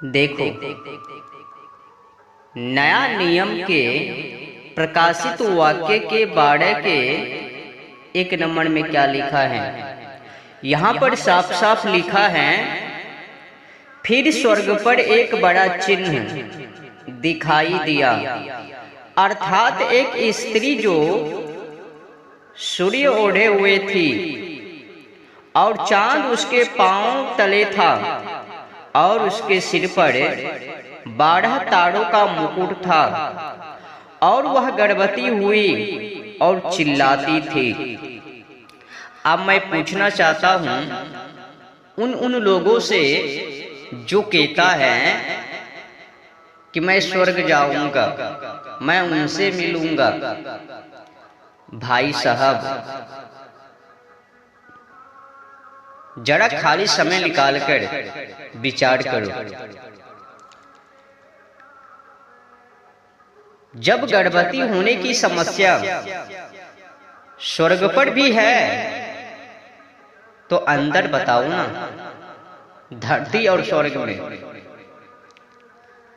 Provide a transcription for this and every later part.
देखो, नया नियम के प्रकाशित वाक्य के बारे के 1 नंबर में क्या लिखा है। यहाँ पर साफ साफ लिखा है, फिर स्वर्ग पर एक बड़ा चिन्ह दिखाई दिया, अर्थात एक स्त्री जो सूर्य ओढ़े हुए थी और चांद उसके पांव तले था और उसके सिर पर 12 तारों का मुकुट था और वह गर्भवती हुई और चिल्लाती थी। अब मैं पूछना चाहता हूँ उन लोगों से जो कहता है कि मैं स्वर्ग जाऊंगा, मैं उनसे मिलूंगा। भाई साहब, जरा खाली समय निकालकर विचार करो। जब गर्भवती होने की समस्या स्वर्ग पर भी है तो अंदर बताओ ना, धरती और स्वर्ग में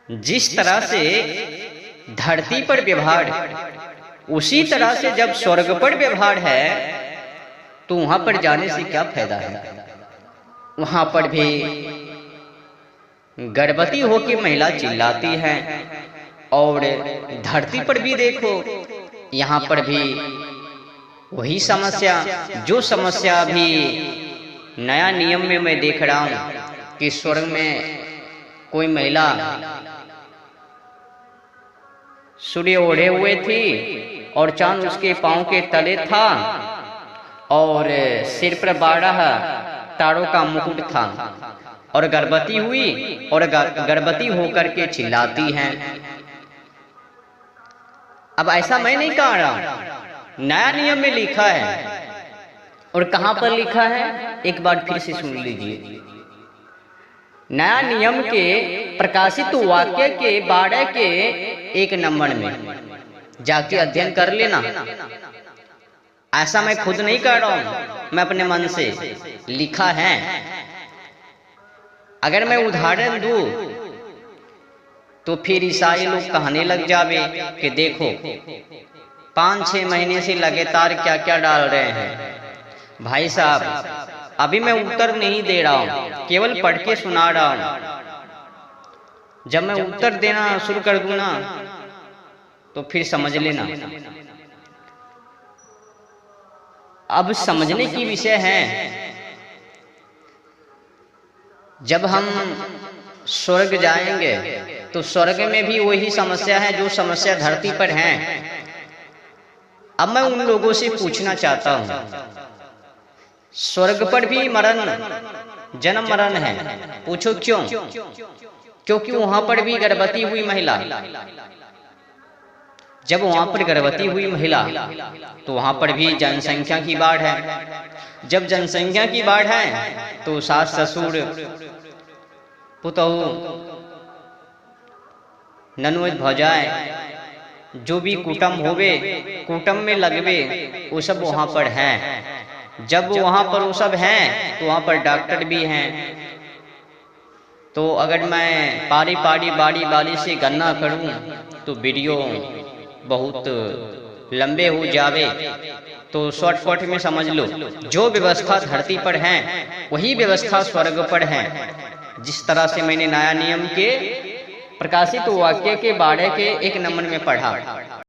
जिस तरह से धरती पर व्यवहार, उसी तरह से जब स्वर्ग पर व्यवहार है तो वहां पर जाने से क्या फायदा है। वहां पर भी गर्भवती होकर महिला चिल्लाती है और धरती पर भी देखो, यहाँ पर भी वही समस्या, जो समस्या अभी नया नियम में मैं देख रहा हूं कि स्वर्ग में कोई महिला सूर्य ओढ़े हुए थी और चांद उसके पांव के तले था और सिर पर 12 तारों का मुकुट था और गर्भवती हुई और गर्भवती होकर के चिल्लाती हैं। अब ऐसा मैं नहीं कह रहा, नया नियम में लिखा है। और कहां पर लिखा है, एक बार फिर से सुन लीजिए। नया नियम के प्रकाशित वाक्य के 12 के 1 नंबर में जाके अध्ययन कर लेना। ऐसा मैं खुद नहीं कर रहा हूं, मैं अपने मन से लिखा है। अगर मैं उदाहरण दूं तो फिर ईसाई लोग कहने लग जावे कि देखो 5-6 महीने से लगातार क्या क्या डाल रहे हैं। भाई साहब, अभी मैं उत्तर नहीं दे रहा हूं, केवल पढ़ के सुना रहा हूं। जब मैं उत्तर देना शुरू कर दूं ना तो फिर समझ लेना। अब समझने की विषय है, जब हम स्वर्ग जाएंगे तो स्वर्ग में भी वही समस्या है जो समस्या धरती पर है। अब मैं उन लोगों से पूछना चाहता हूं, स्वर्ग पर भी मरण, जन्म मरण है। पूछो क्यों? क्योंकि वहां पर भी गर्भवती हुई महिला, जब वहां पर गर्भवती हुई महिला तो वहां पर भी जनसंख्या की बाढ़ है। जब जनसंख्या की बाढ़ है तो सास ससुर पुतहु ननद भौजाएं जो भी कुटुंब होवे, कुटुंब में लगवे, वो सब वहां पर हैं। जब वहां पर वो सब हैं तो वहां पर डॉक्टर भी हैं। तो अगर मैं पारी बारी से गणना करूं तो वीडियो बहुत लंबे हो जावे, तो शॉर्टकट में समझ लो, जो व्यवस्था धरती पर है वही व्यवस्था स्वर्ग पर है। जिस तरह से मैंने नया नियम के प्रकाशित वाक्य के 12 के 1 नंबर में पढ़ा।